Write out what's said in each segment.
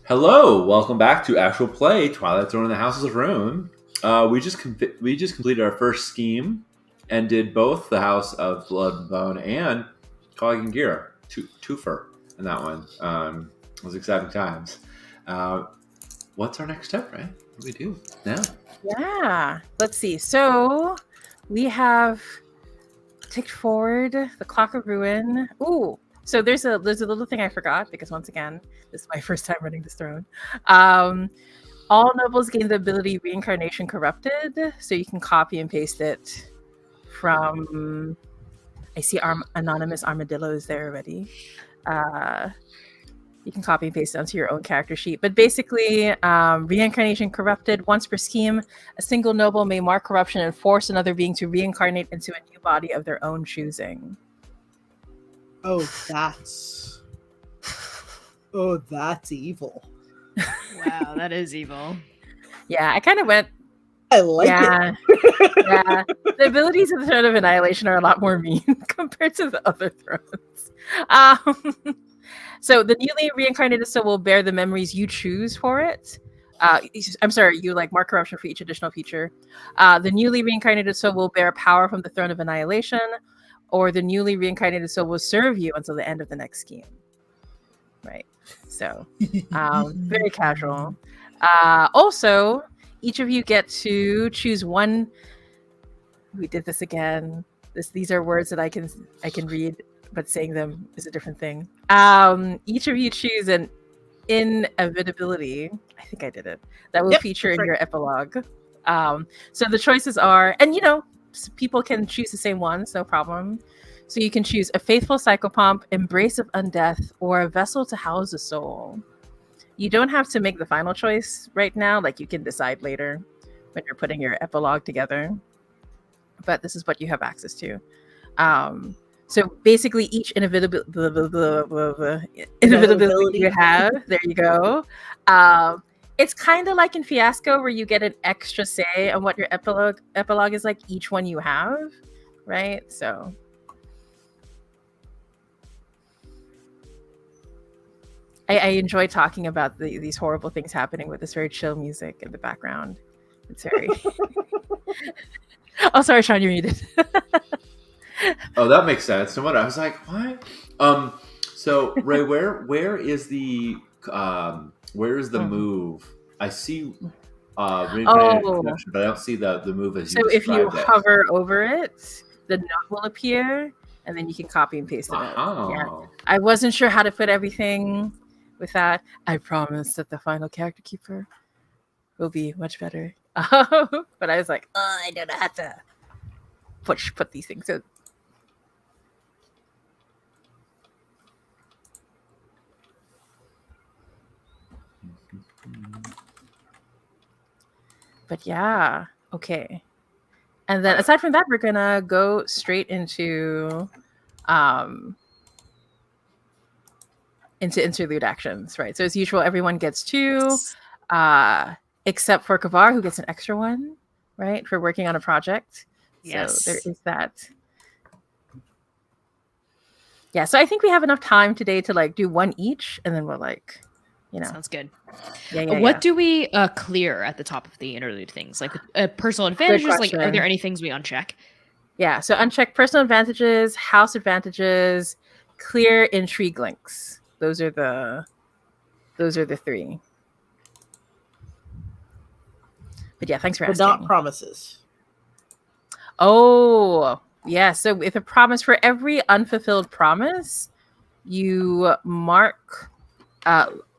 Hello, welcome back to Actual Play Twilight Throne in the Houses of Ruin. We just completed our first scheme and did both the House of Blood and Bone and Kali and Gira, twofer in that one. It was exciting times. What's our next step, right? What do we do now? Yeah, let's see. So we have ticked forward the Clock of Ruin. Ooh, so there's a little thing I forgot because once again, this is my first time running this throne. All nobles gain the ability Reincarnation Corrupted, so you can copy and paste it from. I see Anonymous Armadillo is there already. You can copy and paste it onto your own character sheet. But basically, Reincarnation Corrupted, once per scheme, a single noble may mark corruption and force another being to reincarnate into a new body of their own choosing. Oh, that's evil. Wow, that is evil. Yeah, I kind of went. I like it. Yeah. The abilities of the Throne of Annihilation are a lot more mean compared to the other thrones. So the newly reincarnated soul will bear the memories you choose for it. I'm sorry, you mark corruption for each additional feature. The newly reincarnated soul will bear power from the Throne of Annihilation, or the newly reincarnated soul will serve you until the end of the next scheme. Right. So, very casual. Also, each of you get to choose one. We did this again. These are words that I can read, but saying them is a different thing. Each of you choose an inevitability. I think I did it. That will feature in your epilogue. So the choices are, and people can choose the same ones, no problem. So you can choose a faithful psychopomp, embrace of undeath, or a vessel to house a soul. You don't have to make the final choice right now. You can decide later when you're putting your epilogue together. But this is what you have access to. So basically, each inevitability you have, there you go. It's kind of like in Fiasco, where you get an extra say on what your epilogue is like. Each one you have, right? So. I enjoy talking about these horrible things happening with this very chill music in the background. It's very. Oh, sorry, Sean, you're muted. Oh, that makes sense. And what I was like, what? So Ray, where is the move? I see reincarnated corruption, but I don't see the move as you described. So if you hover over it, the note will appear, and then you can copy and paste it. Yeah. I wasn't sure how to put everything with that. I promise that the final character keeper will be much better. But I was like, I don't know how to put these things in. But yeah, okay. And then aside from that, we're gonna go straight into interlude actions, right? So as usual, everyone gets 2, except for Kavar, who gets an extra 1, right, for working on a project. Yes. So there is that. Yeah, so I think we have enough time today to do 1 each, and then we'll Sounds good. Yeah. What do we clear at the top of the interlude things? Personal advantages? Are there any things we uncheck? Yeah, so uncheck personal advantages, house advantages, clear intrigue links. Those are the 3. But yeah, thanks for asking. But not promises. Oh, yeah. So if a promise, for every unfulfilled promise, you mark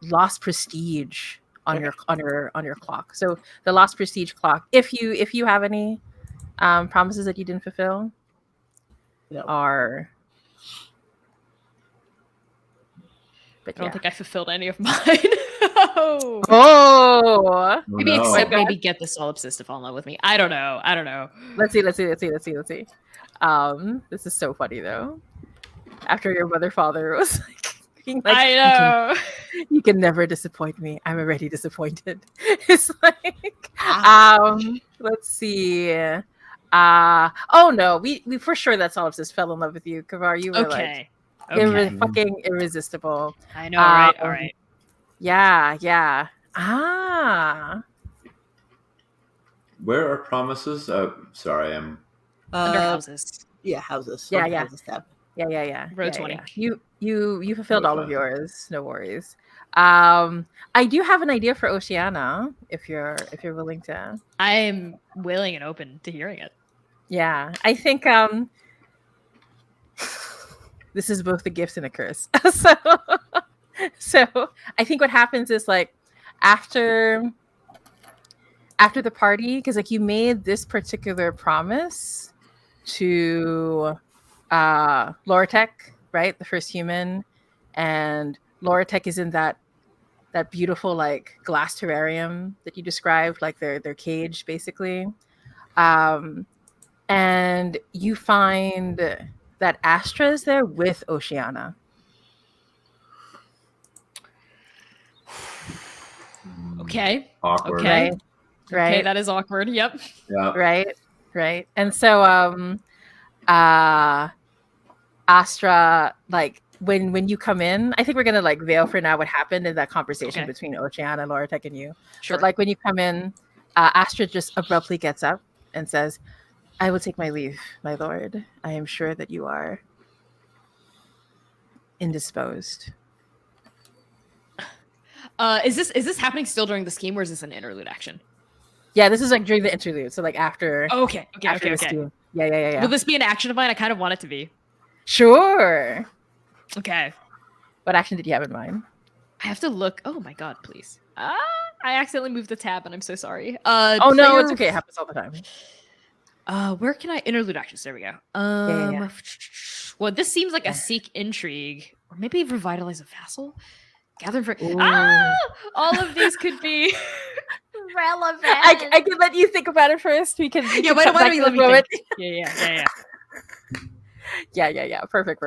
lost prestige on your clock. So the lost prestige clock, if you have any promises that you didn't fulfill, are. But I don't think I fulfilled any of mine. Maybe get the solipsist to fall in love with me. I don't know. Let's see. This is so funny though. After your father was I know. You can never disappoint me. I'm already disappointed. It's let's see. Oh no, we for sure that solipsist fell in love with you, Kavar. You were okay. It was fucking irresistible. I know, right? All right. Yeah. Ah. Where are promises? Sorry, I'm. Under houses. Yeah, houses. Yeah, Under yeah. houses tab. Row 20. You fulfilled Row all of 20. yours. No worries. I do have an idea for Oceana if you're willing to. I'm willing and open to hearing it. Yeah, I think this is both a gift and a curse. So I think what happens is like after the party, because like you made this particular promise to Loratech, right? The first human. And Loratech is in that beautiful like glass terrarium that you described, like their cage basically. And you find that Astra is there with Oceana. Okay. Awkward. Okay. Right. Okay, that is awkward. Yep. Yeah. Right. And so Astra, like when you come in, I think we're gonna like veil for now what happened in that conversation between Oceana and Loratech and you. Sure. But like when you come in, Astra just abruptly gets up and says, "I will take my leave, my lord. I am sure that you are indisposed." Is this happening still during the scheme, or is this an interlude action? Yeah, this is like during the interlude. So like after. Okay. The scheme. Yeah. Will this be an action of mine? I kind of want it to be. Sure. Okay. What action did you have in mind? I have to look. Oh my god, please. I accidentally moved the tab, and I'm so sorry. No, it's okay. It happens all the time. Where can I interlude actions? There we go. Yeah. Well, this seems like a seek intrigue, or maybe revitalize a vassal. Gather for all of these could be relevant. I can let you think about it first. We can. Why don't you let me think? Yeah. Perfect.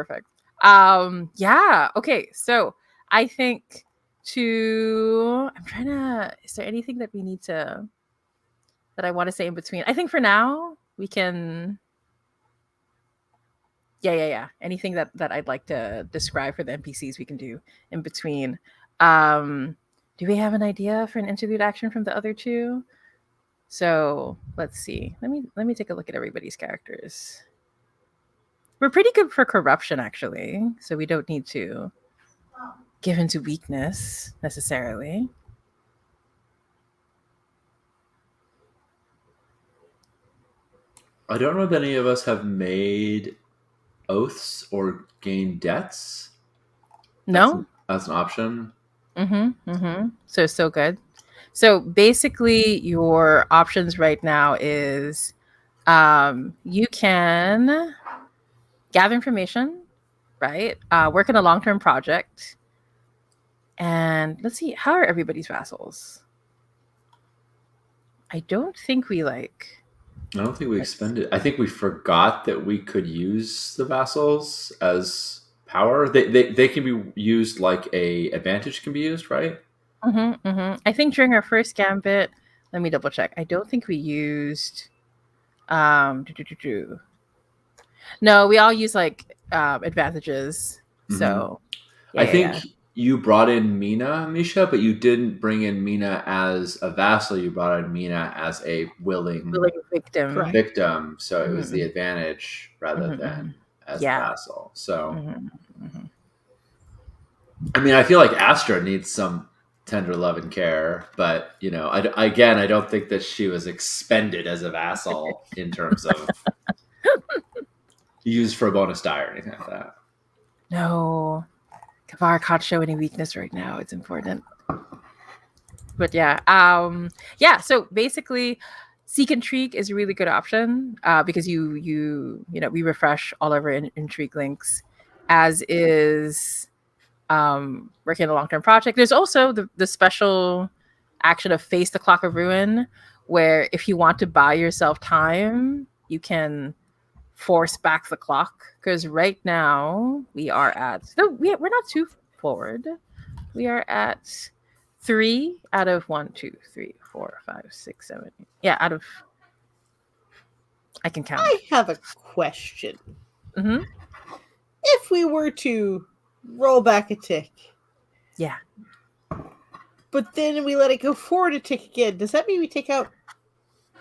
Yeah. Okay. So I think I'm trying to. Is there anything that we need to? That I want to say in between? I think for now we can. Yeah. Anything that I'd like to describe for the NPCs we can do in between. Do we have an idea for an interlude action from the other two? So let's see. Let me take a look at everybody's characters. We're pretty good for corruption, actually, so we don't need to give into weakness necessarily. I don't know if any of us have made oaths or gained debts. No? That's an option. So good. So basically your options right now is you can gather information, right? Work on a long-term project. And let's see, how are everybody's vassals? I don't think we expended. I think we forgot that we could use the vassals as power. They can be used like a advantage can be used, right? I think during our first gambit, let me double check. I don't think we used no, we all use like advantages. So I think you brought in Mina, Misha, but you didn't bring in Mina as a vassal. You brought in Mina as a willing victim. So it was the advantage rather than as a vassal. So, I mean, I feel like Astra needs some tender love and care, but I don't think that she was expended as a vassal in terms of used for a bonus die or anything like that. No. Kavar can't show any weakness right now. It's important. But so basically Seek Intrigue is a really good option because we refresh all of our intrigue links, as is working on a long-term project. There's also the special action of Face the Clock of Ruin, where if you want to buy yourself time, you can force back the clock, because right now we are at we're not too forward. We are at 3 out of 1, 2, 3, 4, 5, 6, 7. Yeah, out of I can count. I have a question. If we were to roll back a tick, But then we let it go forward a tick again. Does that mean we take out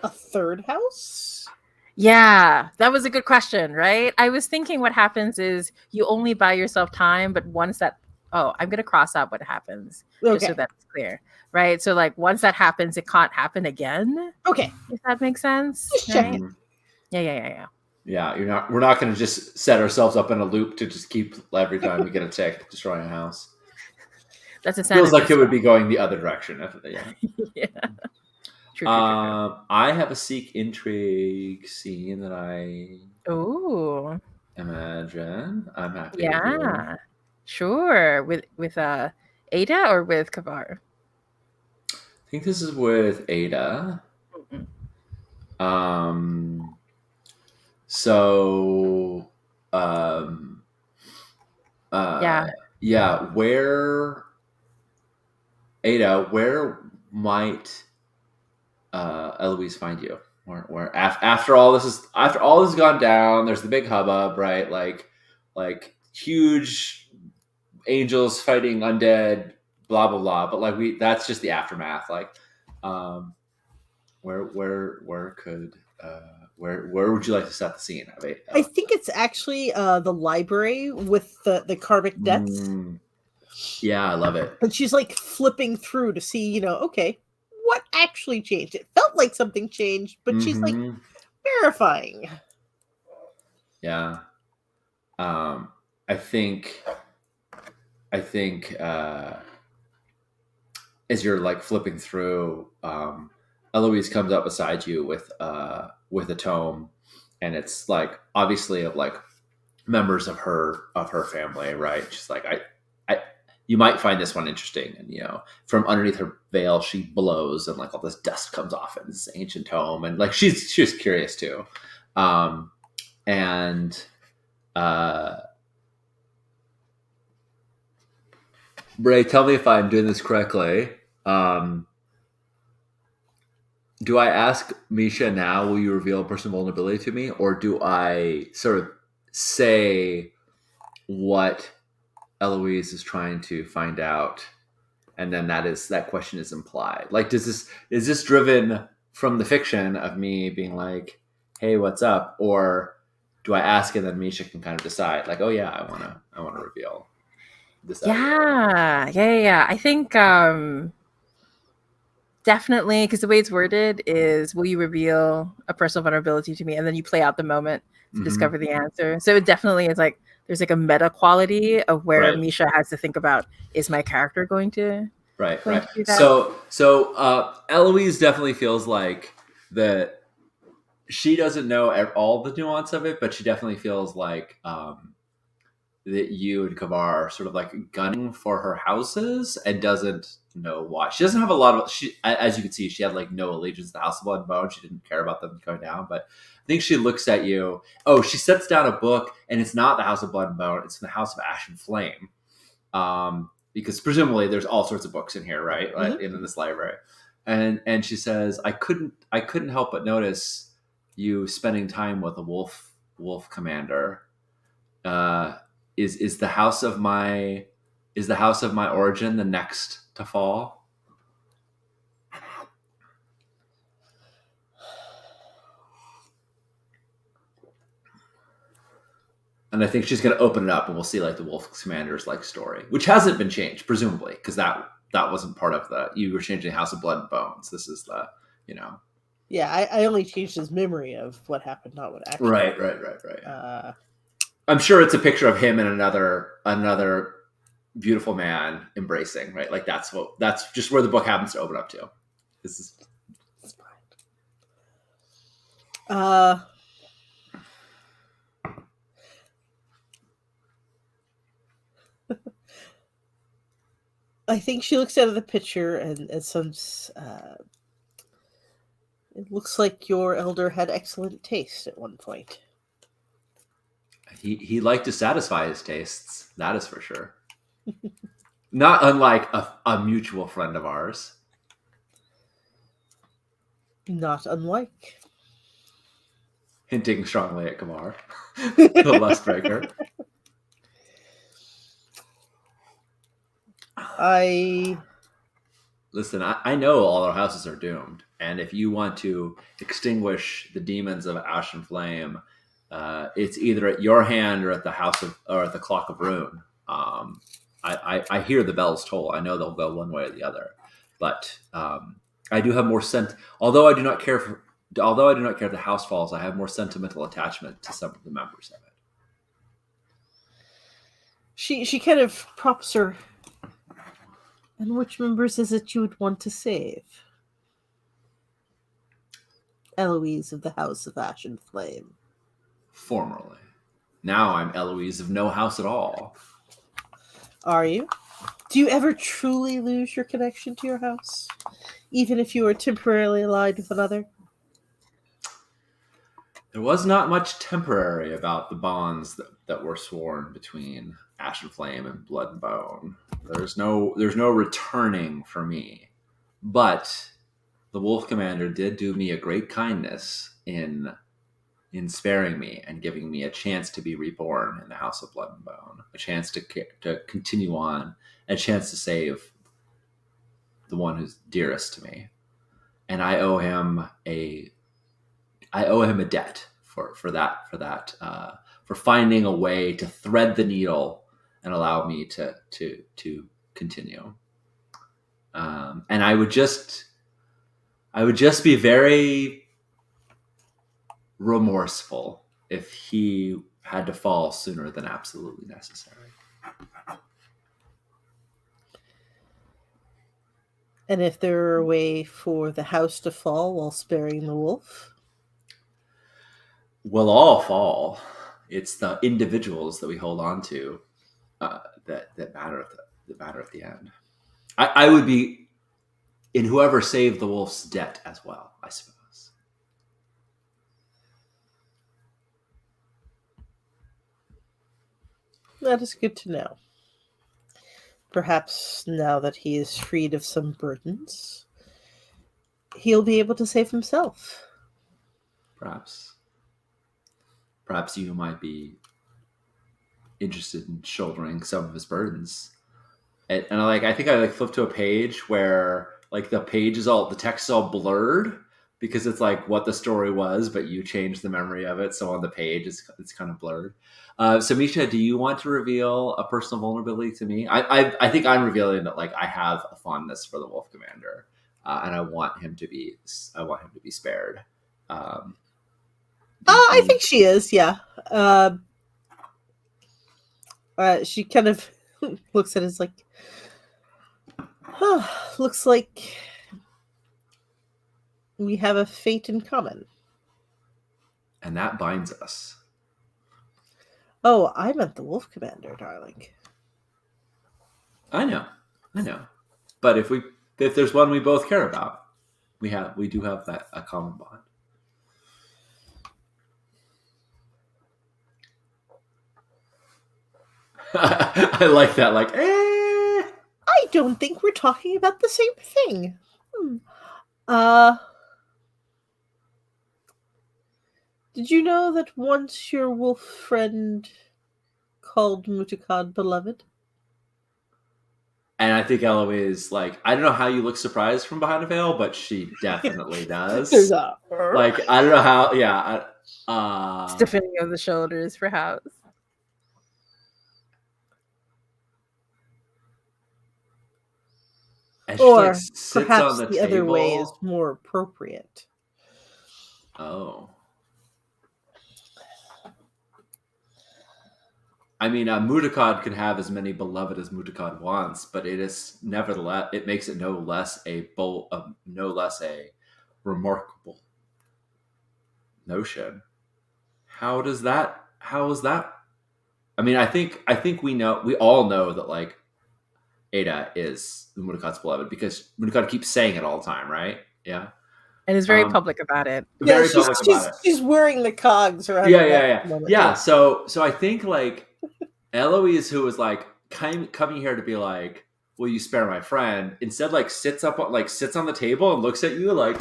a third house? Yeah, that was a good question, right? I was thinking what happens is you only buy yourself time, but once that, oh, I'm going to cross out what happens just so Okay. that's clear, right? So, like, once that happens, it can't happen again, Okay. if that makes sense. Just right? checking. Yeah. Yeah, we're not going to just set ourselves up in a loop to just keep every time we get a tick destroying a house. That's a Feels like sanity it would be going the other direction. Yeah. yeah. True. I have a seek intrigue scene that I Oh, imagine. I'm happy to do. yeah. Sure. With Ada or with Kavar? I think this is with Ada. Mm-mm. So Yeah. where Ada, where might Eloise find you? Where after all this is gone down, there's the big hubbub, right? Like huge angels fighting undead, blah blah blah. But like that's just the aftermath. Like, where could where would you like to set the scene of it? I think it's actually the library with the karmic debts. Yeah, I love it. And she's like flipping through to see, okay, what actually changed. It felt like something changed, but she's like verifying. Yeah. I think as you're like flipping through, Eloise comes up beside you with a tome, and it's like obviously of like members of her family, right? She's like, I you might find this one interesting, and from underneath her veil she blows, and like all this dust comes off in this ancient tome, and like she was curious too, and Bray, tell me if I'm doing this correctly. Do I ask Misha now, will you reveal personal vulnerability to me? Or do I sort of say what Eloise is trying to find out? And then that question is implied. Like, is this driven from the fiction of me being like, hey, what's up? Or do I ask and then Misha can kind of decide like, oh yeah, I want to reveal this. Yeah. I think definitely, because the way it's worded is, will you reveal a personal vulnerability to me? And then you play out the moment to discover the answer. So it definitely is like, there's like a meta quality of where Misha has to think about, is my character going to right to do that? So Eloise definitely feels like that she doesn't know all the nuance of it, but she definitely feels like that you and Kavar are sort of like gunning for her houses and doesn't know why. She doesn't have a lot of, as you can see, she had like no allegiance to the House of Blood and Bone. She didn't care about them going down, but I think she looks at you. Oh, she sets down a book, and it's not the House of Blood and Bone. It's the House of Ash and Flame. Because presumably there's all sorts of books in here, right? Mm-hmm. In this library. And she says, I couldn't help but notice you spending time with a wolf commander. Is the house of my origin the next to fall? And I think she's going to open it up, and we'll see like the wolf commander's like story, which hasn't been changed, presumably, because that wasn't part of you were changing House of Blood and Bones. This is the Yeah, I only changed his memory of what happened, not what actually. Right. I'm sure it's a picture of him and another beautiful man embracing, right? Like that's just where the book happens to open up to. This is I think she looks at the picture and some. It looks like your elder had excellent taste at one point. He liked to satisfy his tastes. That is for sure. Not unlike a mutual friend of ours. Not unlike. Hinting strongly at Kamar, the lust breaker. Listen, I know all our houses are doomed, and if you want to extinguish the demons of Ash and Flame, it's either at your hand or at the at the Clock of Ruin. I hear the bells toll. I know they'll go one way or the other, but I do have more Although I do not care if the house falls, I have more sentimental attachment to some of the members of it. She kind of props her. And which members is it you would want to save? Eloise of the House of Ash and Flame. Formerly. Now I'm Eloise of no house at all. Are you? Do you ever truly lose your connection to your house? Even if you are temporarily allied with another? There was not much temporary about the bonds that were sworn between Ash and Flame and Blood and Bone. There's no returning for me. But the Wolf Commander did do me a great kindness in sparing me and giving me a chance to be reborn in the House of Blood and Bone, a chance to continue on, a chance to save the one who's dearest to me. And I owe him a debt for that, for finding a way to thread the needle and allow me to continue. And I would just be very remorseful if he had to fall sooner than absolutely necessary. And if there were a way for the house to fall while sparing the wolf? We'll all fall. It's the individuals that we hold on to that matter at the end. I would be in whoever saved the wolf's debt as well, I suppose. That is good to know. Perhaps now that he is freed of some burdens, he'll be able to save himself. Perhaps you might be interested in shouldering some of his burdens. And I think I flipped to a page where the text is all blurred because it's like what the story was, but you changed the memory of it. So on the page, it's kind of blurred. So Misha, do you want to reveal a personal vulnerability to me? I think I'm revealing that I have a fondness for the Wolf Commander, and I want him to be spared. I think she is, yeah. She kind of looks at it as looks like we have a fate in common. And that binds us. Oh, I meant the Wolf Commander, darling. I know. But if there's one we both care about, we do have a common bond. I like that. I don't think we're talking about the same thing. Did you know that once your wolf friend called Mutakad beloved? And I think Eloise, I don't know how you look surprised from behind a veil, but she definitely does. There's a I don't know how. Yeah. Stiffening of the shoulders for House. And or she, sits perhaps on the the other way table. is more appropriate. Oh. I mean, Mutakad can have as many beloved as Mutakad wants, but it makes it no less a remarkable notion. How is that? I mean, I think we all know that Ada is Mutakad's beloved because Mutakad keeps saying it all the time, right? Yeah. And is very public about it. Very public about it. She's wearing the cogs around. Yeah. So I think Eloise, who was coming here to be will you spare my friend? Instead, sits on the table and looks at you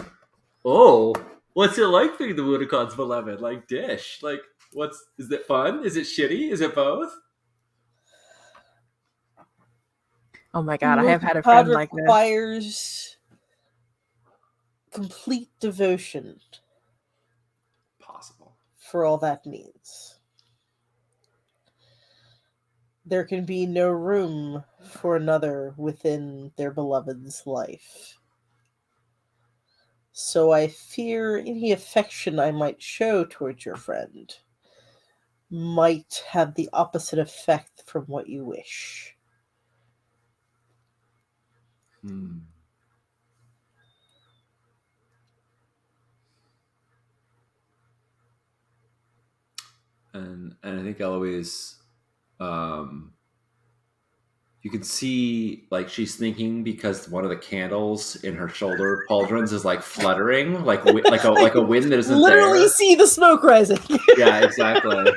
oh, what's it like being the Mutakad's beloved? Dish. Is it fun? Is it shitty? Is it both? Oh my god, I have had a God friend like this. requires complete devotion Possible. for all that means. There can be no room for another within their beloved's life. So I fear any affection I might show towards your friend might have the opposite effect from what you wish. And I think Eloise, you can see like she's thinking because one of the candles in her shoulder pauldrons is like fluttering, like a wind that isn't Literally there. see the smoke rising. Yeah, exactly.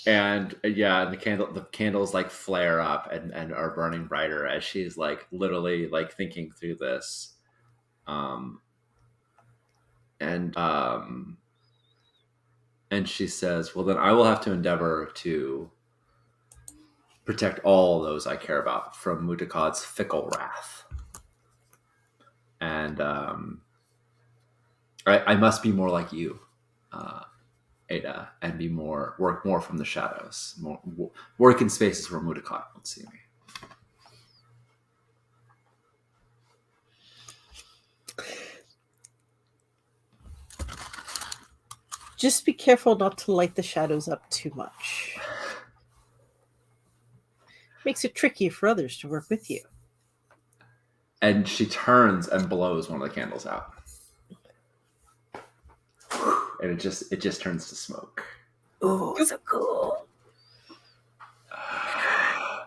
And yeah, the candles like flare up and are burning brighter as she's like literally like thinking through this. And she says, well, then I will have to endeavor to protect all those I care about from Mutakad's fickle wrath. And I must be more like you, Ada, and work more from the shadows, work in spaces where Mutakad won't see me. Just be careful not to light the shadows up too much. Makes it tricky for others to work with you. And she turns and blows one of the candles out. And it just turns to smoke. Oh, so cool.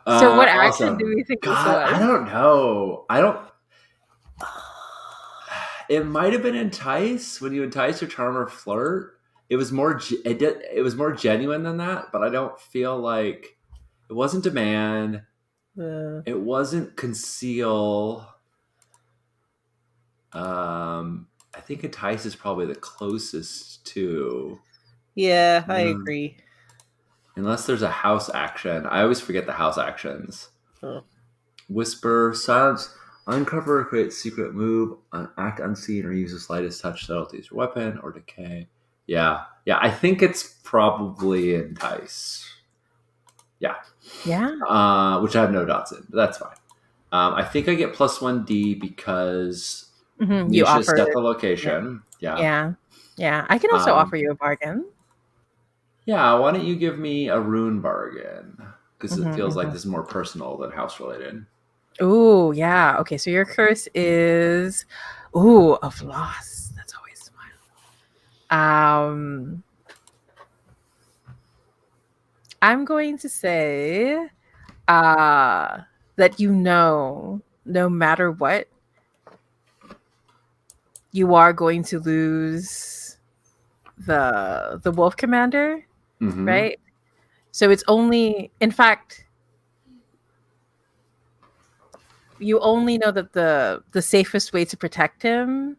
So what action awesome. do we think God, this was? I don't know. It might have been entice when you entice or charm or flirt. It was more genuine than that, but I don't feel like it wasn't demand. It wasn't conceal. I think entice is probably the closest to. Yeah, I agree. Unless there's a house action. I always forget the house actions. Huh. Whisper, silence, uncover, create secret move, act unseen, or use the slightest touch, subtleties, or weapon, or decay. Yeah. I think it's probably entice. Yeah. Which I have no dots in, but that's fine. I think I get plus 1D because you Nisha set offered the location. Yeah. I can also offer you a bargain. Yeah, why don't you give me a rune bargain? Because it feels like this is more personal than house related. Ooh, yeah. Okay, so your curse is of loss. That's always fun. I'm going to say that no matter what, you are going to lose the wolf commander, right? So it's only, in fact, you only know that the safest way to protect him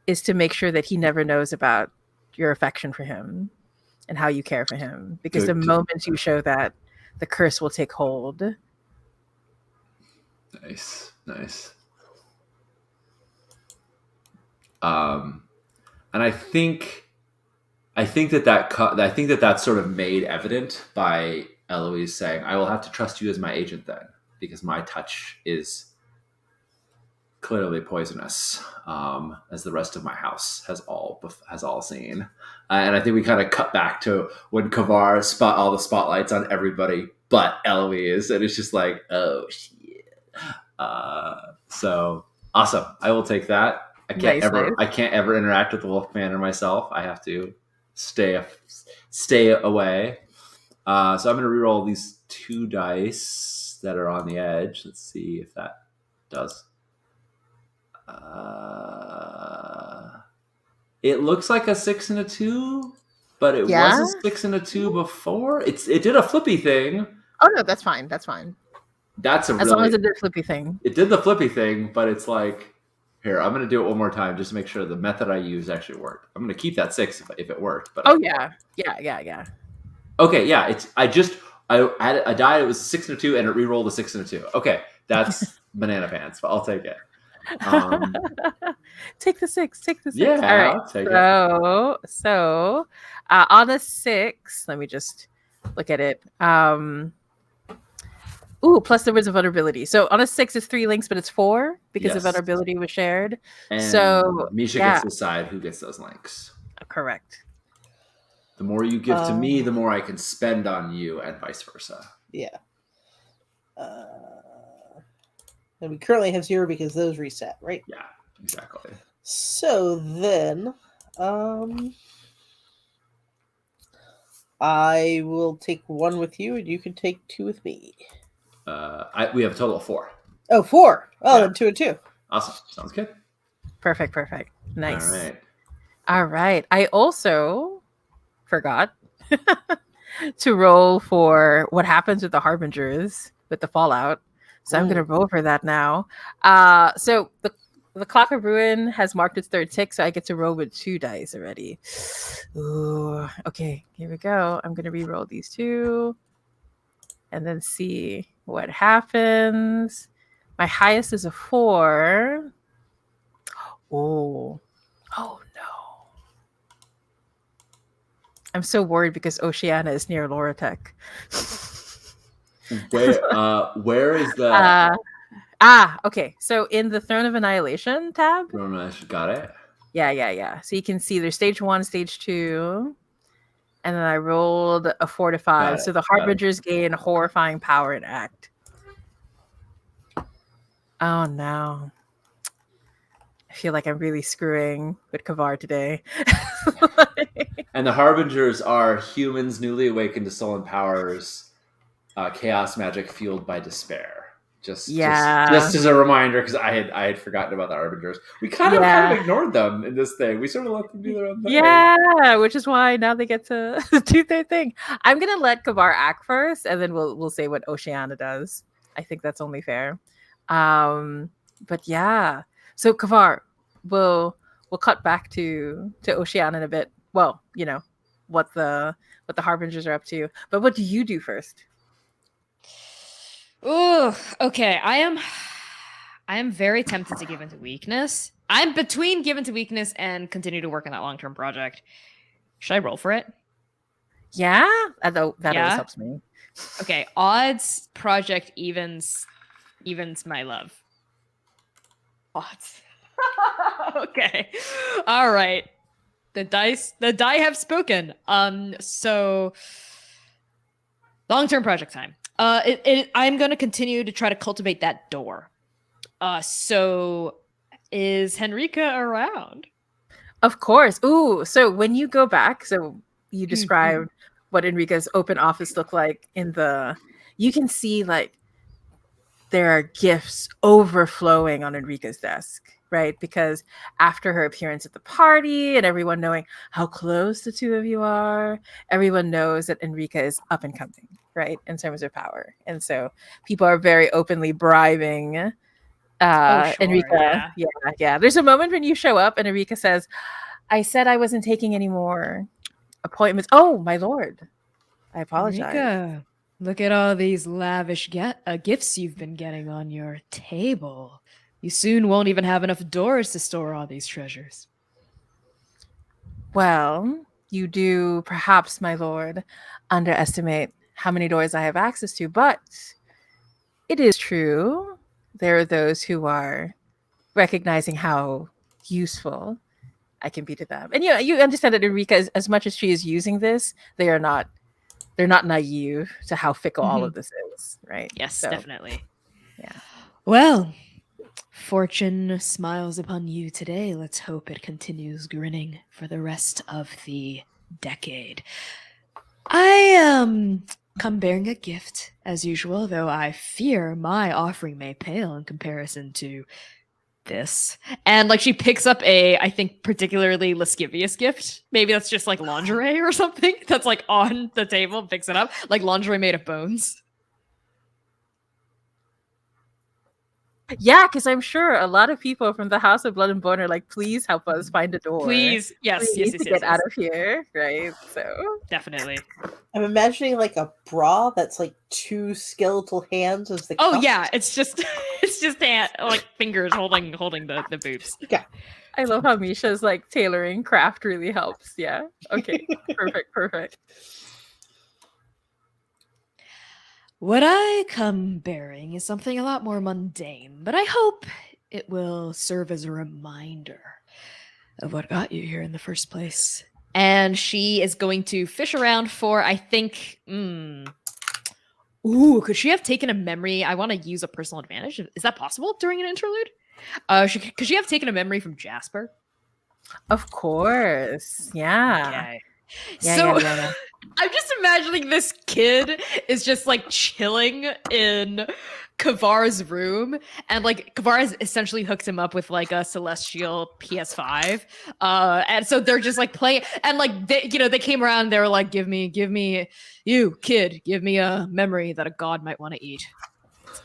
is to make sure that he never knows about your affection for him and how you care for him. Because the moment you show that, the curse will take hold. Nice. And I think that's sort of made evident by Eloise saying, "I will have to trust you as my agent then, because my touch is clearly poisonous, as the rest of my house has all seen." And I think we kind of cut back to when Kavar spot all the spotlights on everybody but Eloise, and it's just like, oh shit. So awesome! I will take that. I can't ever interact with the wolf commander myself. I have to stay away. So I'm going to reroll these 2 dice that are on the edge. Let's see if that does. It looks like a 6 and a 2, but it was a 6 and a 2 before. It did a flippy thing. Oh no, that's fine. That's as long as it did flippy thing. It did the flippy thing, but it's like, here, I'm going to do it one more time just to make sure the method I use actually worked. I'm going to keep that 6 if it worked. But yeah. Okay, yeah. I just I died. It was a 6 and a 2, and it re-rolled a 6 and a 2. Okay, that's banana pants, but I'll take it. Take the 6. Take the 6. Yeah, All right. I'll take it. So on a 6, let me just look at it. Plus the words of vulnerability. So on a 6, it's 3 links, but it's 4 because the Yes. vulnerability was shared. And So Misha gets to decide who gets those links. Correct. The more you give to me, the more I can spend on you, and vice versa. Yeah. And we currently have 0 because those reset, right? Yeah, exactly. So then, I will take 1 with you, and you can take 2 with me. We have a total of 4. Oh, 4. Oh, Yeah. then 2 and 2. Awesome. Sounds good. Perfect. Nice. All All right. I also forgot to roll for what happens with the Harbingers with the Fallout. So I'm going to roll for that now. So the Clock of Ruin has marked its 3rd tick, so I get to roll with 2 dice already. Ooh, okay, here we go. I'm going to re-roll these 2 and then see what happens. My highest is a 4. Oh no. I'm so worried because Oceana is near Loratech. Where is the okay. So in the Throne of Annihilation tab. Got it. Yeah. So you can see there's stage 1, stage 2. And then I rolled a 4 to 5. So the Harbingers gain horrifying power and act. Oh no. I feel like I'm really screwing with Kavar today. And the Harbingers are humans newly awakened to stolen powers, chaos magic fueled by despair. Just as a reminder, because I had forgotten about the Harbingers. We kind of ignored them in this thing. We sort of let them do their own thing. Yeah, which is why now they get to do their thing. I'm gonna let Kavar act first, and then we'll say what Oceana does. I think that's only fair. But yeah, so Kavar, we'll cut back to Oceana in a bit. Well, you know what the Harbingers are up to. But what do you do first? Ooh, okay. I am very tempted to give into weakness. I'm between give into weakness and continue to work on that long-term project. Should I roll for it? Yeah, that always helps me. Okay, odds project evens my love. Odds. Okay. All right. The die have spoken. So long-term project time. I'm going to continue to try to cultivate that door. So is Henrika around? Of course. Ooh, so when you go back, so you described what Enrica's open office looked like you can see like there are gifts overflowing on Enrica's desk, right? Because after her appearance at the party and everyone knowing how close the two of you are, everyone knows that Enrica is up and coming, right? In terms of power. And so people are very openly bribing Enrica. Yeah. There's a moment when you show up and Enrica says, I said I wasn't taking any more appointments. Oh, my lord. I apologize. Enrica, look at all these lavish gifts you've been getting on your table. You soon won't even have enough doors to store all these treasures. Well, you do perhaps, my lord, underestimate how many doors I have access to, but it is true. There are those who are recognizing how useful I can be to them. And you understand that Enrica, as much as she is using this, they're not naive to how fickle all of this is, right? Yes, so, definitely. Yeah. Well, fortune smiles upon you today. Let's hope it continues grinning for the rest of the decade. I come bearing a gift, as usual, though I fear my offering may pale in comparison to this. And like she picks up I think particularly lascivious gift. Maybe that's just like lingerie or something that's like on the table, picks it up, like lingerie made of bones. Yeah, because I'm sure a lot of people from the House of Blood and Bone are like, please help us find a door. Please, yes, We yes, need yes, to yes, get out yes. of here, right? So Definitely. I'm imagining like a bra that's like two skeletal hands as the Oh cuffs. yeah, it's just hand, like fingers holding the boobs. I love how Misha's like tailoring craft really helps. Yeah. Okay. Perfect. What I come bearing is something a lot more mundane, but I hope it will serve as a reminder of what got you here in the first place. And she is going to fish around for, I think, ooh, could she have taken a memory? I want to use a personal advantage. Is that possible during an interlude? Could she have taken a memory from Jasper? Of course. Yeah. Okay. Yeah, So yeah. I'm just imagining this kid is just like chilling in Kavar's room, and like Kavar has essentially hooked him up with like a celestial PS5. And so they're just like playing, and like they came around and they were like, give me, you kid, give me a memory that a god might want to eat.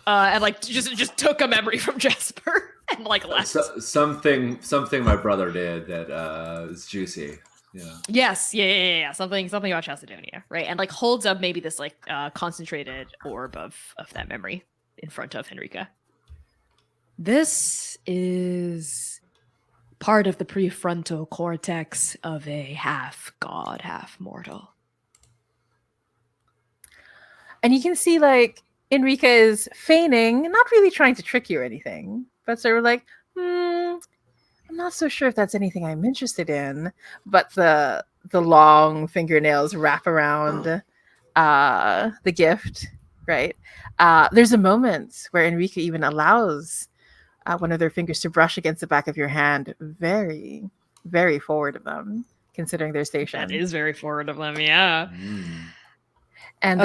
And like just took a memory from Jasper and like left. Something my brother did that is juicy. Yeah. Yes, yeah. Something about Chalcedonia, right? And like holds up maybe this like concentrated orb of that memory in front of Henrika. This is part of the prefrontal cortex of a half god, half mortal. And you can see like Enrica is feigning, not really trying to trick you or anything, but sort of like, I'm not so sure if that's anything I'm interested in. But the long fingernails wrap around the gift, right? There's a moment where Enrica even allows one of their fingers to brush against the back of your hand, very, very forward of them, considering their station. That is very forward of them, yeah. And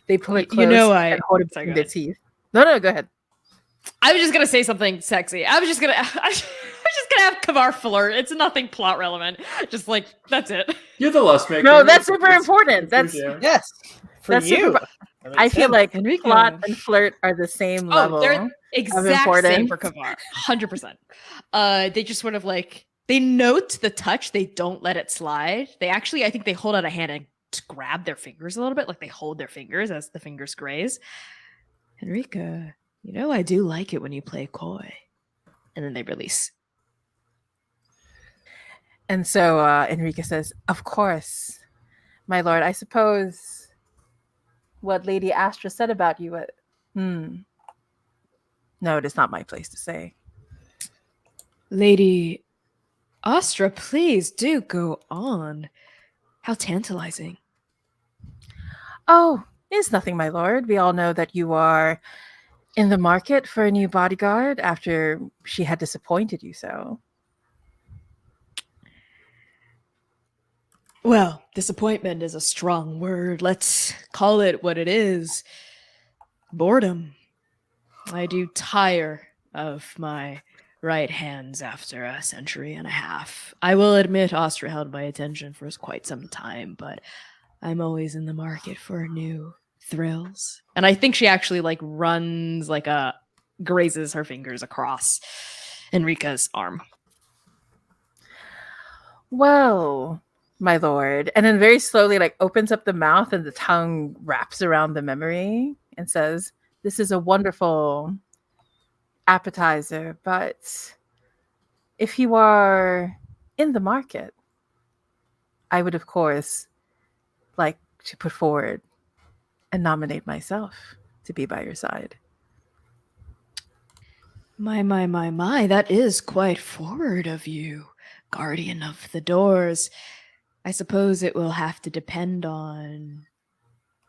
they pull it close and hold it between their teeth. No, go ahead. I was just gonna say something sexy. I was just gonna have Kavar flirt. It's nothing plot relevant. Just like that's it. You're the lust maker. No, that's super important. That's yes. For that's you. I feel like Enrica. plot and flirt are the same level. They're exact same for Kavar. 100%. They just sort of like they note the touch. They don't let it slide. They actually, I think they hold out a hand and grab their fingers a little bit, like they hold their fingers as the fingers graze. Enrica, you know I do like it when you play coy. And then they release. And so Enrica says, of course, my lord, I suppose what Lady Astra said about you. No, it is not my place to say. Lady Astra, please do go on. How tantalizing. Oh, it's nothing, my lord. We all know that you are in the market for a new bodyguard after she had disappointed you so. Well, disappointment is a strong word. Let's call it what it is. Boredom. I do tire of my right hands after a century and a half. I will admit Astra held my attention for quite some time, but I'm always in the market for new thrills. And I think she actually like runs like grazes her fingers across Enrica's arm. Well, my lord, and then very slowly like opens up the mouth and the tongue wraps around the memory and says, this is a wonderful appetizer, but if you are in the market, I would of course like to put forward and nominate myself to be by your side. My, that is quite forward of you, guardian of the doors. I suppose it will have to depend on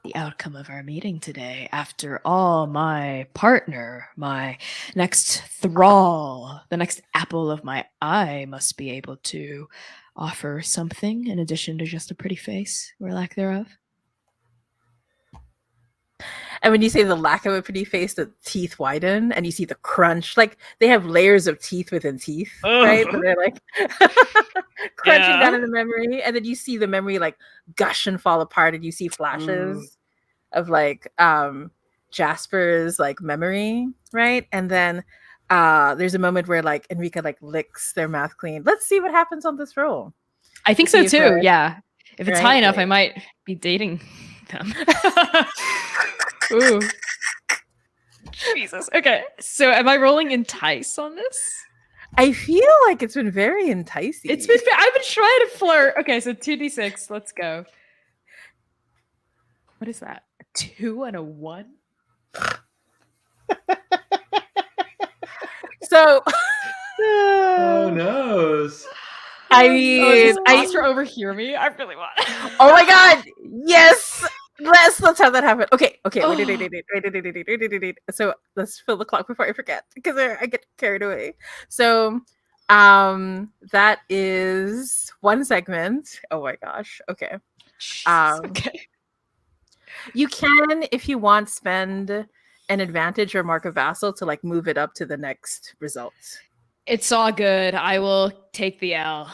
the outcome of our meeting today. After all, my partner, my next thrall, the next apple of my eye must be able to offer something in addition to just a pretty face or lack thereof. And when you say the lack of a pretty face, the teeth widen and you see the crunch. Like they have layers of teeth within teeth, right? So they're like crunching down in the memory. And then you see the memory like gush and fall apart and you see flashes of like Jasper's like memory, right? And then there's a moment where like Enrica like licks their mouth clean. Let's see what happens on this roll. I think so too. Yeah. If it's high enough, I might be dating them. Ooh. Jesus. Okay. So am I rolling entice on this? I feel like it's been very enticing. I've been trying to flirt. Okay, so 2d6. Let's go. What is that? A 2 and a 1? So Oh no. I mean, Astra overhear me? I really want. Oh my god! Yes! Let's have that happen. Okay. Wait. So let's fill the clock before I forget because I get carried away. So that is one segment. Oh my gosh. Okay. Okay. You can, if you want, spend an advantage or mark of vassal to like move it up to the next result. It's all good. I will take the L.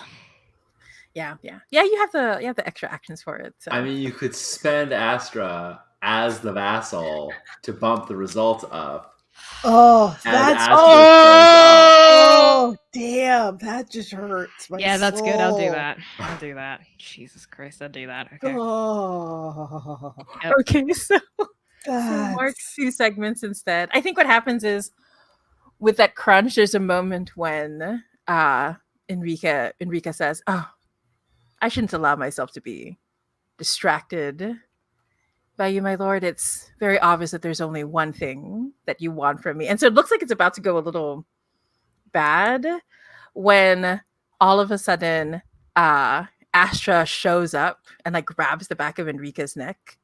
Yeah. You have the extra actions for it. So. I mean, you could spend Astra as the vassal to bump the result up. Oh, that's damn! That just hurts. Yeah, that's good. I'll do that. Jesus Christ, I'll do that. Okay. Oh. Yep. Okay, so mark 2 segments instead. I think what happens is with that crunch, there's a moment when Enrica says, "Oh, I shouldn't allow myself to be distracted by you, my lord. It's very obvious that there's only one thing that you want from me." And so it looks like it's about to go a little bad when all of a sudden Astra shows up and like grabs the back of Enrica's neck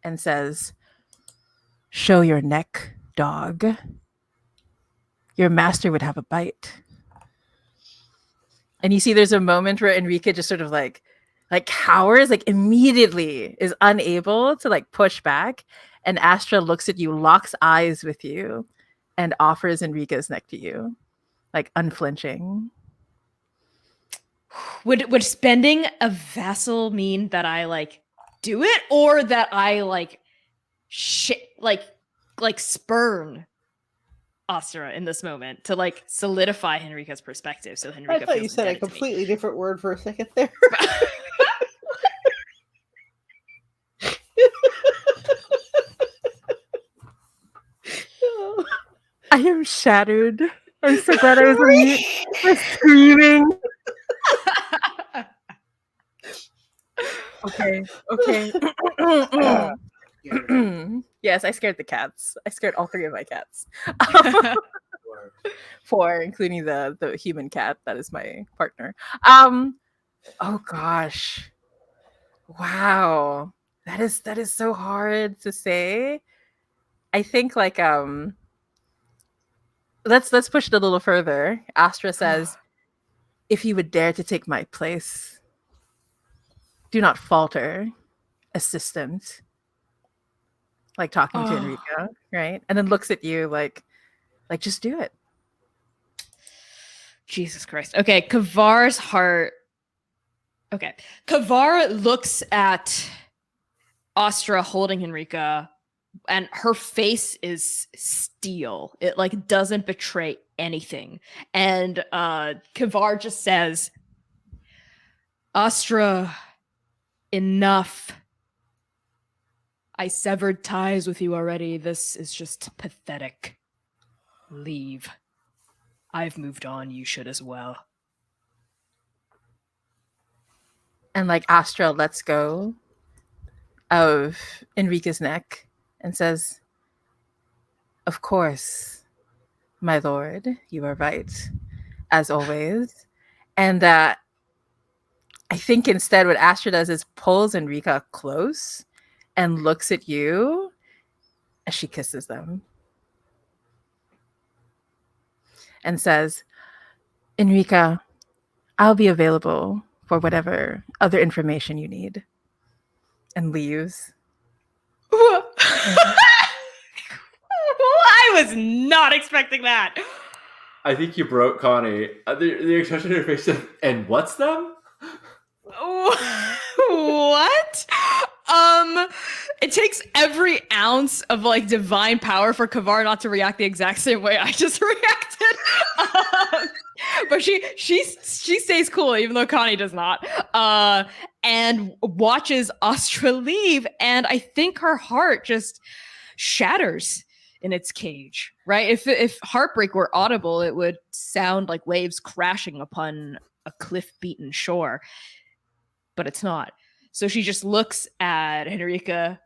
and says, "Show your neck, dog. Your master would have a bite." And you see there's a moment where Enrica just sort of like cowers, like immediately is unable to like push back. And Astra looks at you, locks eyes with you, and offers Enrica's neck to you, like unflinching. Would spending a vassal mean that I like do it, or that I like spurn Astra in this moment to like solidify Henrika's perspective? So Henrika, I thought you said a completely different word for a second there. I am shattered. I'm so glad I was screaming. Okay. Yes, I scared the cats. I scared all 3 of my cats. 4, including the human cat that is my partner. Oh gosh. Wow. That is so hard to say. I think like let's push it a little further. Astra says, "If you would dare to take my place, do not falter, assistant." Like talking to Enrica, right? And then looks at you like just do it. Jesus Christ. Okay, Kavar's heart. Okay. Kavar looks at Astra holding Henrika, and her face is steel. It like doesn't betray anything. And Kavar just says, "Astra, enough. I severed ties with you already. This is just pathetic. Leave. I've moved on. You should as well." And like Astra lets go of Enrica's neck and says, "Of course, my lord, you are right, as always." And I think instead what Astra does is pulls Enrica close and looks at you as she kisses them and says, "Enrica, I'll be available for whatever other information you need," and leaves. I was not expecting that. I think you broke Connie. The expression on her face said, "And what's them?" What? It takes every ounce of like divine power for Kavar not to react the exact same way I just reacted. But she stays cool even though Connie does not. And watches Astra leave, and I think her heart just shatters in its cage. Right? If heartbreak were audible, it would sound like waves crashing upon a cliff-beaten shore. But it's not. So she just looks at Henrika.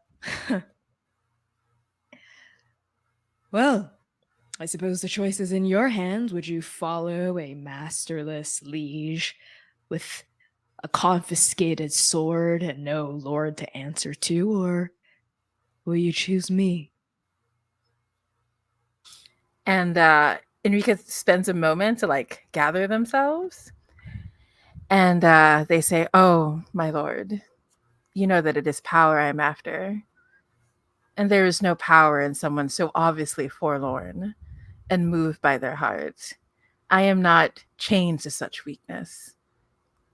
Well, I suppose the choice is in your hands. Would you follow a masterless liege with a confiscated sword and no lord to answer to, or will you choose me? And Enrique spends a moment to like gather themselves. And they say, "Oh, my lord, you know that it is power I am after. And there is no power in someone so obviously forlorn and moved by their heart. I am not chained to such weakness.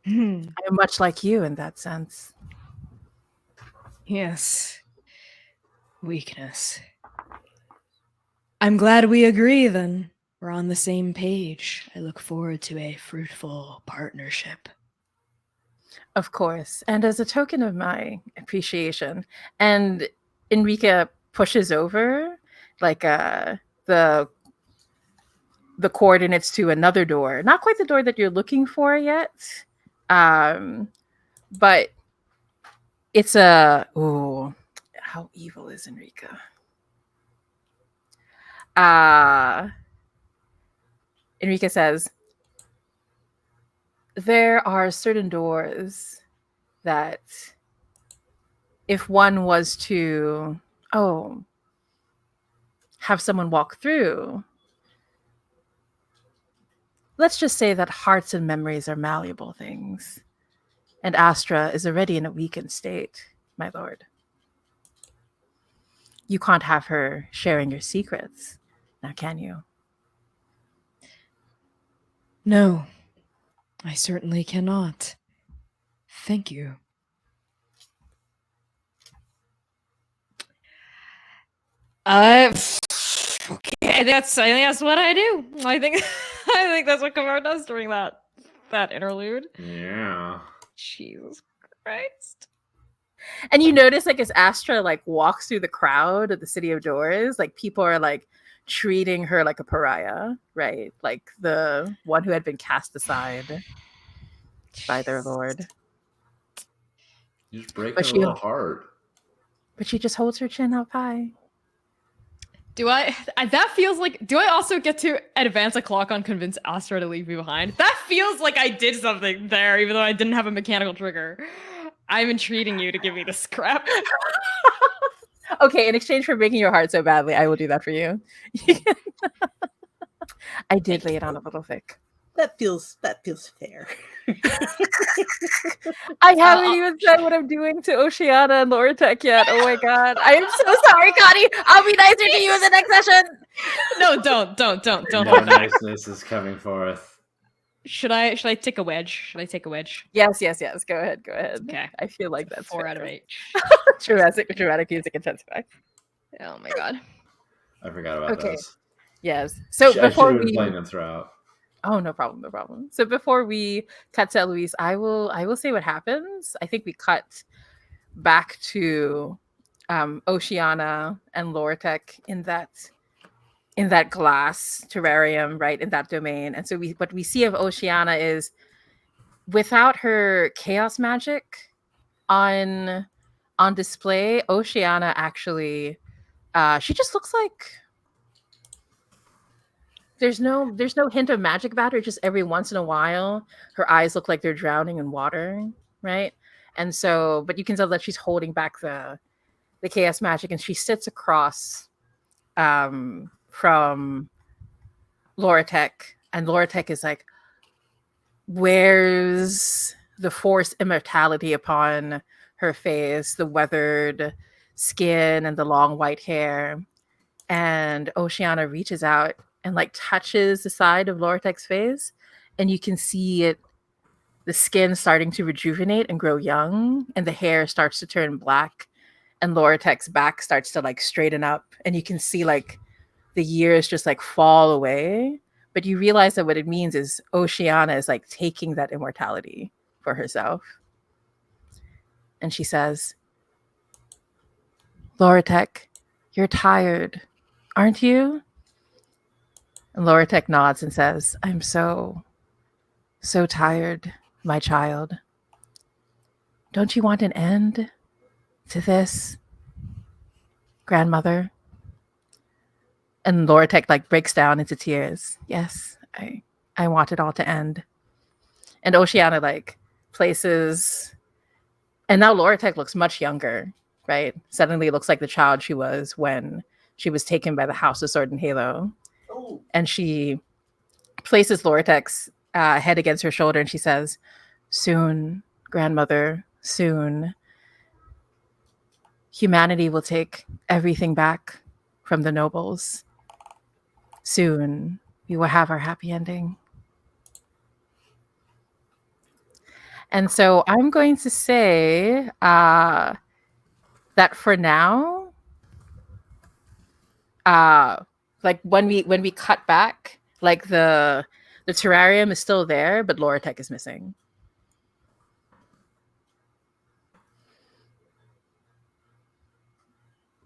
I am much like you in that sense." Yes. Weakness. I'm glad we agree then. We're on the same page. I look forward to a fruitful partnership. Of course. And as a token of my appreciation, and Enrique pushes over like the coordinates to another door. Not quite the door that you're looking for yet. But it's a how evil is Enrique? Enrique says, there are certain doors that if one was to have someone walk through, let's just say that hearts and memories are malleable things, and Astra is already in a weakened state, my lord. You can't have her sharing your secrets, now can you? No, I certainly cannot. Thank you. Okay, I think that's what I do. I think that's what Kamar does during that interlude. Yeah. Jesus Christ. And you notice, like, as Astra like walks through the crowd of the City of Doors, like people are like treating her like a pariah, right? Like the one who had been cast aside by their lord. You just break But her she- little heart. But she just holds her chin up high. Do I? That feels like. Do I also get to advance a clock on convince Astra to leave me behind? That feels like I did something there, even though I didn't have a mechanical trigger. I'm entreating you to give me this crap. Okay, in exchange for breaking your heart so badly, I will do that for you. I did lay it on a little thick. That feels fair. I haven't even said what I'm doing to Oceana and Loretech yet. Oh my god. I am so sorry, Connie. I'll be nicer to you in the next session. No, don't No hold back. niceness is coming forth. Should I take a wedge? Should I take a wedge? Yes. Go ahead. Okay. I feel like that's 4 fair. out of 8. Dramatic music intensifies. Oh my god. I forgot about Okay. this. Yes. So I should before have been we playing them throughout. Oh, no problem. So before we cut to Eloise, I will say what happens. I think we cut back to Oceana and Loretech in that glass terrarium, right, in that domain. And so what we see of Oceana is, without her chaos magic on display, Oceana actually she just looks like there's no hint of magic about her. Just every once in a while her eyes look like they're drowning in water, right? And so, but you can tell that she's holding back the chaos magic, and she sits across from Loretech, and Loretech is like, wears the force immortality upon her face, the weathered skin and the long white hair. And Oceana reaches out and like touches the side of Loretech's face, and you can see it, the skin starting to rejuvenate and grow young, and the hair starts to turn black and Loratek's back starts to like straighten up, and you can see like the years just like fall away. But you realize that what it means is Oceana is like taking that immortality for herself. And she says, Loratek, you're tired, aren't you? And Loratek nods and says, I'm so tired, my child. Don't you want an end to this, grandmother? And Loratek like breaks down into tears. Yes, I want it all to end. And Oceana like places, and now Loratek looks much younger, right? Suddenly looks like the child she was when she was taken by the House of Sword and Halo. Oh. And she places Loratek's head against her shoulder, and she says, soon, grandmother, soon, humanity will take everything back from the nobles. Soon, we will have our happy ending. And so I'm going to say that for now, like when we cut back, like the terrarium is still there, but Loratek is missing.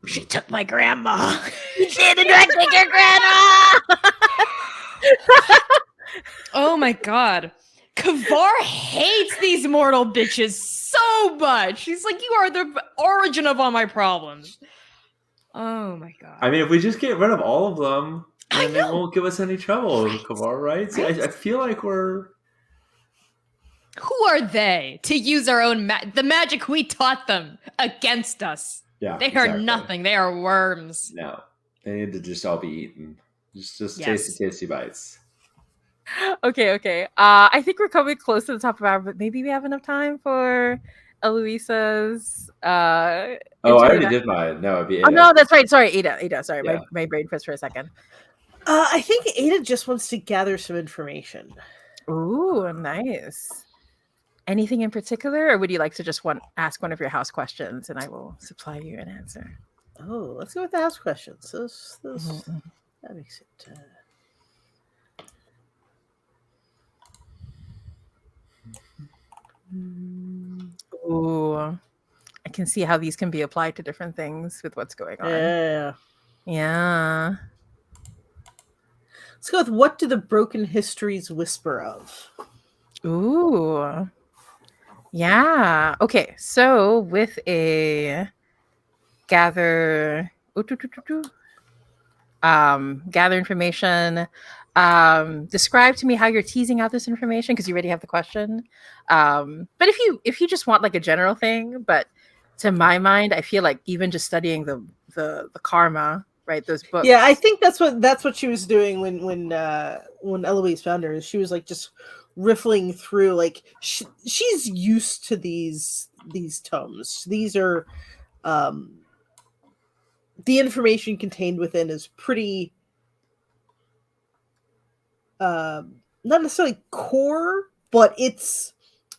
She took my grandma. You did in fact take your grandma. Oh my god. Kavar hates these mortal bitches so much. She's like, you are the origin of all my problems. Oh my god. I mean, if we just get rid of all of them, I then they know. won't give us any trouble, Right. Kavar, right? See, Right. I feel like we're... Who are they to use our own the magic we taught them against us? Yeah, They are nothing. They are worms. No, they need to just all be eaten. Just Yes. tasty bites. Okay. I think we're coming close to the top of our, but maybe we have enough time for Eloisa's. Oh, I already did mine. No, it'd be Ada. Oh no, that's right. Sorry, Ada. Sorry, Yeah. my brain froze for a second. I think Ada just wants to gather some information. Ooh, nice. Anything in particular, or would you like to just ask one of your house questions, and I will supply you an answer? Oh, let's go with the house questions. This Mhm. that makes it. Ooh, I can see how these can be applied to different things with what's going on. Yeah. Yeah. Let's go with what do the broken histories whisper of? Ooh. Yeah. Okay. So with a gather information. Describe to me how you're teasing out this information, because you already have the question. But if you just want like a general thing, but to my mind, I feel like even just studying the karma, right? Those books. Yeah, I think that's what she was doing when Eloise found her. She was like just riffling through, like she's used to these tomes. These are the information contained within is pretty not necessarily core, but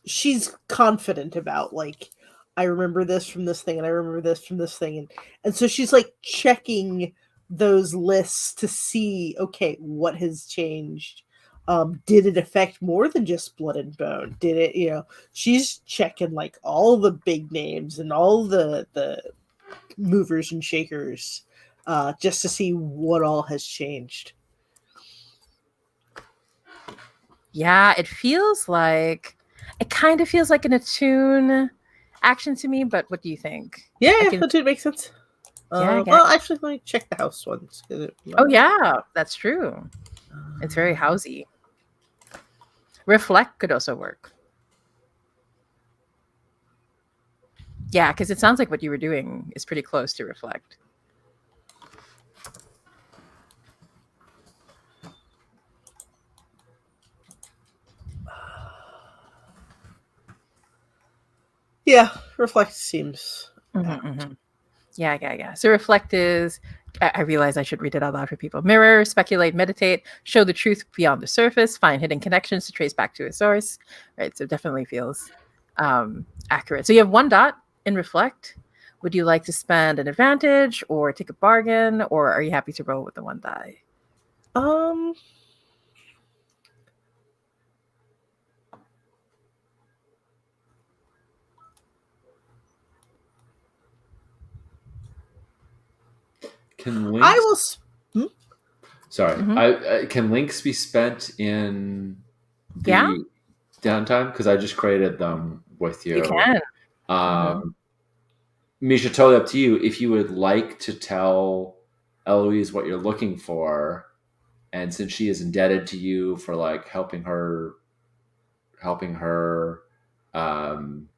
she's confident about, like, I remember this from this thing and I remember this from this thing, and so she's like checking those lists to see, okay, what has changed. Did it affect more than just blood and bone? Did it, she's checking like all the big names and all the movers and shakers, just to see what all has changed. Yeah, it kind of feels like an attune action to me, but what do you think? Yeah, that would make sense. Yeah, well, actually, let me check the house ones. Oh yeah, that's true. It's very housey. Reflect could also work. Yeah, because it sounds like what you were doing is pretty close to reflect. Yeah, reflect seems. Mm-hmm. Yeah. So reflect is, I realize I should read it out loud for people. Mirror, speculate, meditate, show the truth beyond the surface, find hidden connections to trace back to a source. Right, so it definitely feels accurate. So you have 1 dot in reflect, Would you like to spend an advantage or take a bargain, or are you happy to roll with the 1 die? Can links? I will. Sorry, Mhm. can links be spent in the Yeah. downtime? Because I just created them with you. You can. Misha, totally up to you. If you would like to tell Eloise what you're looking for, and since she is indebted to you for like helping her um,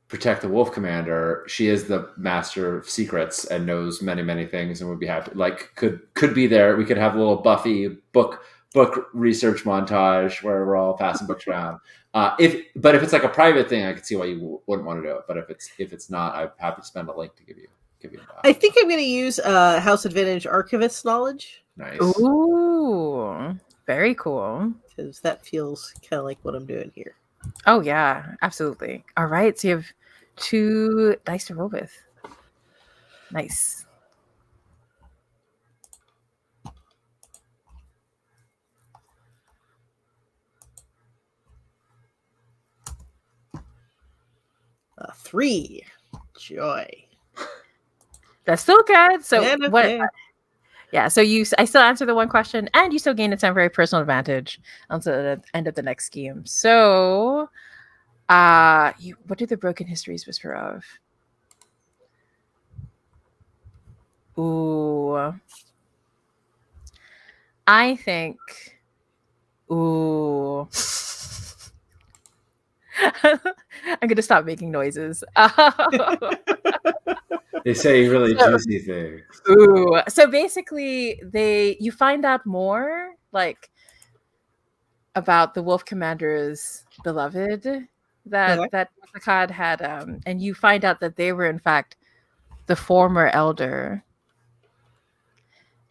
protect the Wolf Commander, she is the master of secrets and knows many, many things, and would be happy. Like could be there. We could have a little Buffy book research montage where we're all passing books around. If it's like a private thing, I could see why you wouldn't want to do it. But if it's not, I'm happy to spend a link to give you. I think I'm going to use House Advantage Archivist knowledge. Nice. Ooh, very cool. Because that feels kind of like what I'm doing here. Oh yeah, absolutely. All right, so you have 2 dice to roll with. Nice. A 3. Joy. That's still good. So Yeah, what? okay. Yeah. So I still answer the 1 question, and you still gain a temporary personal advantage until the end of the next scheme. So, what do the broken histories whisper of? Ooh, I think. Ooh. I'm gonna stop making noises. They say really juicy things. Ooh. So basically, you find out more like about the Wolf Commander's beloved that Muttakad had, and you find out that they were in fact the former elder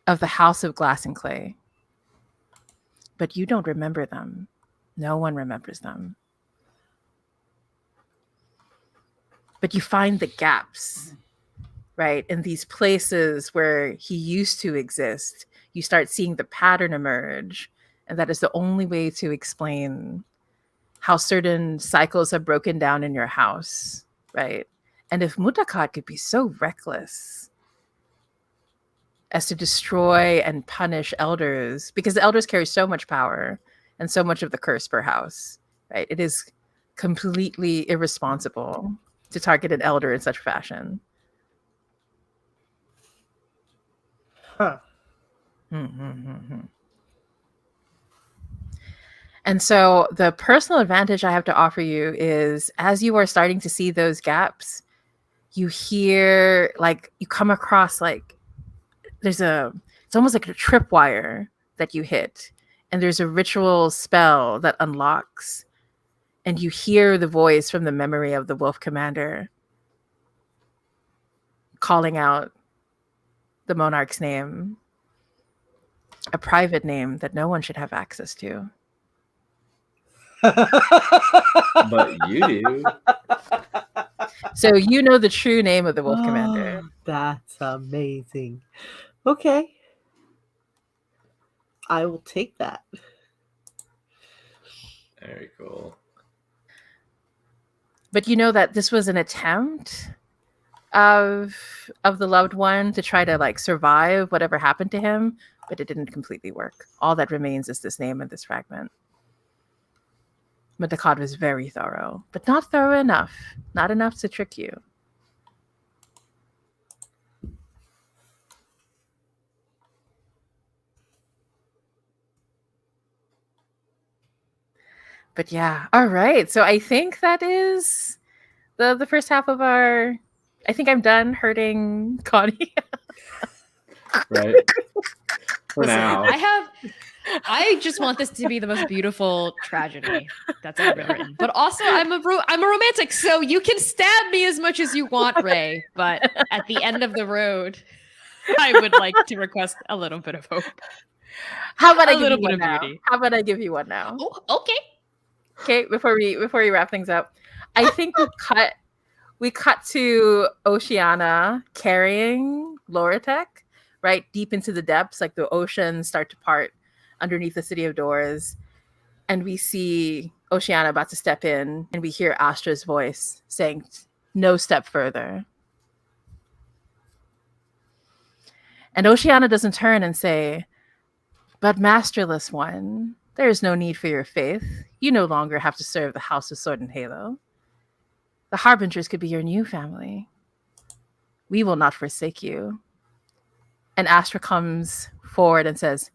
of the House of Glass and Clay. But you don't remember them. No one remembers them. But you find the gaps, right? In these places where he used to exist, you start seeing the pattern emerge. And that is the only way to explain how certain cycles have broken down in your house, right? And if Muttakad could be so reckless as to destroy and punish elders, because the elders carry so much power and so much of the curse per house, right? It is completely irresponsible to target an elder in such fashion. Huh. And so the personal advantage I have to offer you is, as you are starting to see those gaps, you hear, like, you come across, like, it's almost like a tripwire that you hit, and there's a ritual spell that unlocks, and you hear the voice from the memory of the Wolf Commander calling out the monarch's name, a private name that no one should have access to. But you do. So you know the true name of the Wolf Commander. That's amazing. Okay. I will take that. Very cool. But you know that this was an attempt of the loved one to try to, like, survive whatever happened to him, but it didn't completely work. All that remains is this name and this fragment. Muttakad was very thorough, but not thorough enough. Not enough to trick you. But yeah, all right. So I think that is the first half of our. I think I'm done hurting Connie. Right. For Listen, now. I just want this to be the most beautiful tragedy that's ever been written. But also, I'm a romantic, so you can stab me as much as you want, Ray. But at the end of the road, I would like to request a little bit of hope. How about A I give little you bit one of now? beauty. How about I give you one now? Oh, okay. Okay, before we wrap things up, I think we cut we cut to Oceana carrying Loratek, right, deep into the depths, like the oceans start to part underneath the City of Doors. And we see Oceana about to step in, and we hear Astra's voice saying, "No step further." And Oceana doesn't turn and say, "But Masterless One, there is no need for your faith. You no longer have to serve the House of Sword and Halo. The Harbingers could be your new family. We will not forsake you." And Astra comes forward and says,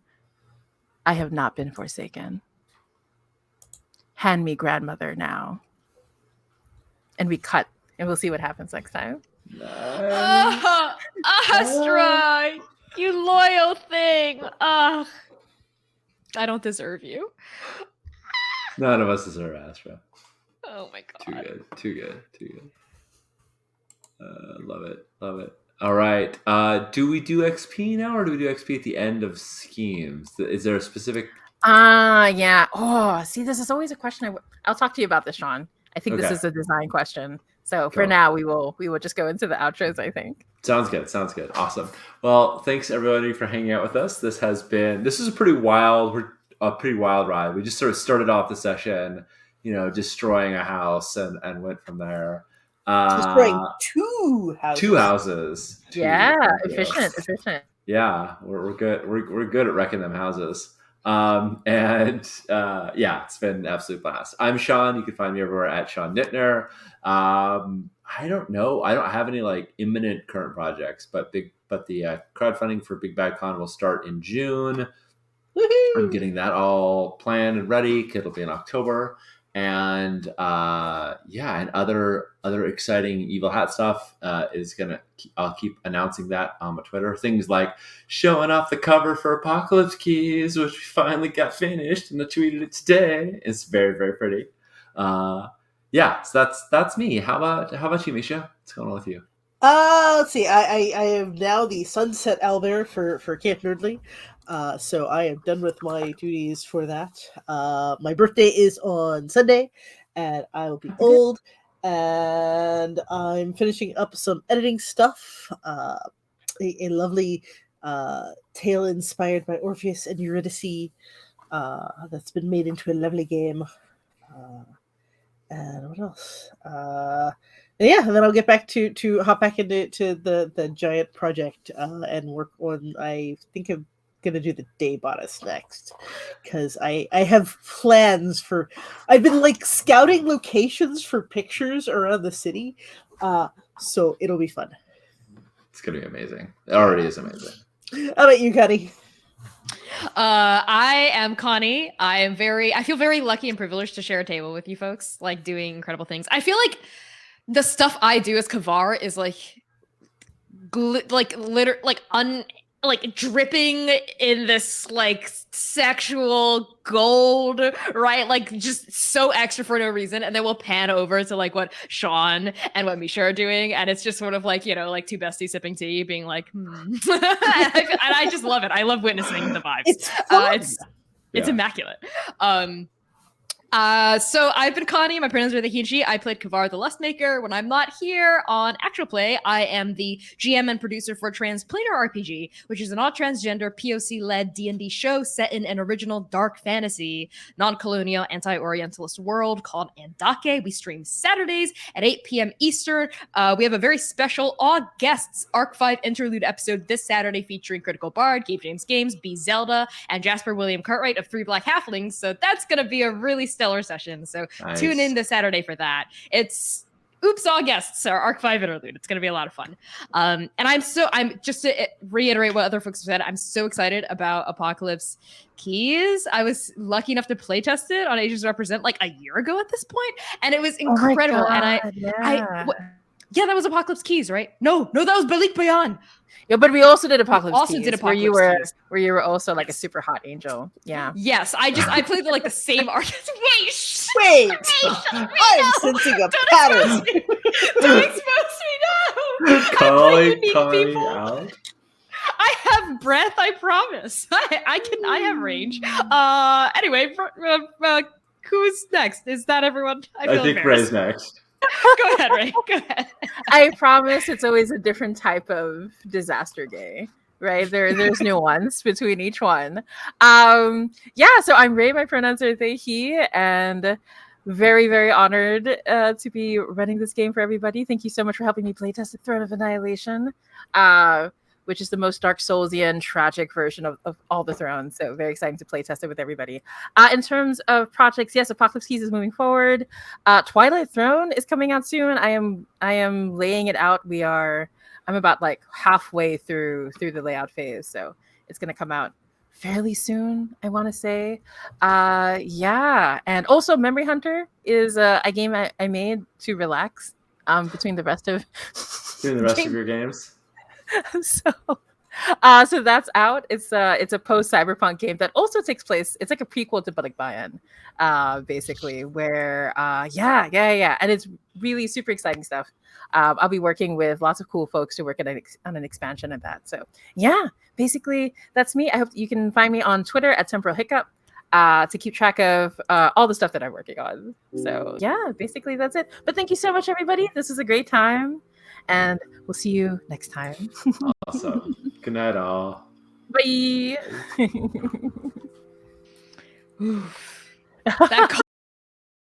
"I have not been forsaken. Hand me grandmother now." And we cut, and we'll see what happens next time. Oh, Astra, you loyal thing. I don't deserve you. None of us deserve Astra. Oh my god. Too good. Love it. All right. Do we do XP now, or do we do XP at the end of schemes? Is there a specific? Yeah. Oh, see, this is always a question. I'll talk to you about this, Sean. I think this Okay. is a design question. So for now, we will just go into the outros, I think. Sounds good. Awesome. Well, thanks everybody for hanging out with us. This is a pretty wild ride. We just sort of started off the session, destroying a house and went from there. Destroying two houses. Two houses. Efficient. Yeah, we're good. We're good at wrecking them houses. It's been an absolute blast. I'm Sean. You can find me everywhere at Sean Nittner. I don't know. I don't have any imminent current projects, but the crowdfunding for Big Bad Con will start in June. Woo-hoo! I'm getting that all planned and ready. It'll be in October. And and other exciting Evil Hat stuff I'll keep announcing that on my Twitter. Things like showing off the cover for Apocalypse Keys, which we finally got finished, and I tweeted it today. It's very, very pretty. So that's me. How about you, Misha? What's going on with you? Let's see. I am now the Sunset Owlbear for Camp Nerdly. So I am done with my duties for that. My birthday is on Sunday, and I will be old. And I'm finishing up some editing stuff. A lovely tale inspired by Orpheus and Eurydice that's been made into a lovely game. And what else? And then I'll get back to hop back into the giant project and work on. I think I'm gonna do the day bodice next because I have plans for. I've been scouting locations for pictures around the city, so it'll be fun. It's gonna be amazing. It already is amazing. How about you, Connie? I am Connie. I feel very lucky and privileged to share a table with you folks, doing incredible things. I feel like the stuff I do as Kavar is dripping in this sexual gold, right? Just so extra for no reason. And then we'll pan over to what Sean and what Misha are doing. And it's just sort of two besties sipping tea being and I just love it. I love witnessing the vibes. It's fun. It's immaculate. So I've been Connie. My pronouns are the he, she. I played Kavar the Lustmaker. When I'm not here on Actual Play, I am the GM and producer for Transplanar RPG, which is an all-transgender, POC-led D&D show set in an original dark fantasy, non-colonial, anti-Orientalist world called Andake. We stream Saturdays at 8 p.m. Eastern. We have a very special all guests Arc 5 Interlude episode this Saturday featuring Critical Bard, Gabe James Games, B. Zelda, and Jasper William Cartwright of Three Black Halflings. So that's going to be a really stellar session. So nice. Tune in this Saturday for that. It's all guests are Arc 5 Interlude. It's going to be a lot of fun. And I'm just to reiterate what other folks have said, I'm so excited about Apocalypse Keys. I was lucky enough to play test it on Asians Represent a year ago at this point, and it was incredible. And that was Apocalypse Keys, right? No, that was Balik Bayan. Yeah, but we also did Apocalypse Keys, where you were also a super hot angel. Yeah. Yes, I played the same artist. Wait! I'm sensing a pattern. Don't expose me now. Calling out. I have breath. I promise. I have range. Anyway, who's next? Is that everyone? I think Ray's next. Go ahead, Ray. Go ahead. I promise it's always a different type of disaster gay, right? There's nuance between each one. Yeah, so I'm Ray, my pronouns are they, he, and very, very honored to be running this game for everybody. Thank you so much for helping me playtest the Throne of Annihilation, which is the most Dark Soulsian, tragic version of all the Thrones. So very exciting to playtest it with everybody. In terms of projects, yes, Apocalypse Keys is moving forward. Twilight Throne is coming out soon. I am laying it out. I'm about like halfway through the layout phase, so it's gonna come out fairly soon, I want to say. Yeah, and also Memory Hunter is a game I made to relax between the rest of Doing the rest of your games. So that's out. It's a post cyberpunk game that also takes place. It's like a prequel to Balikbayan, basically, where yeah, and it's really super exciting stuff. I'll be working with lots of cool folks to work on an expansion of that. So yeah, basically that's me. I hope you can find me on Twitter at Temporal Hiccup to keep track of all the stuff that I'm working on. So yeah, basically that's it. But thank you so much, everybody. This was a great time. And we'll see you next time. Awesome. Good night, all. Bye. That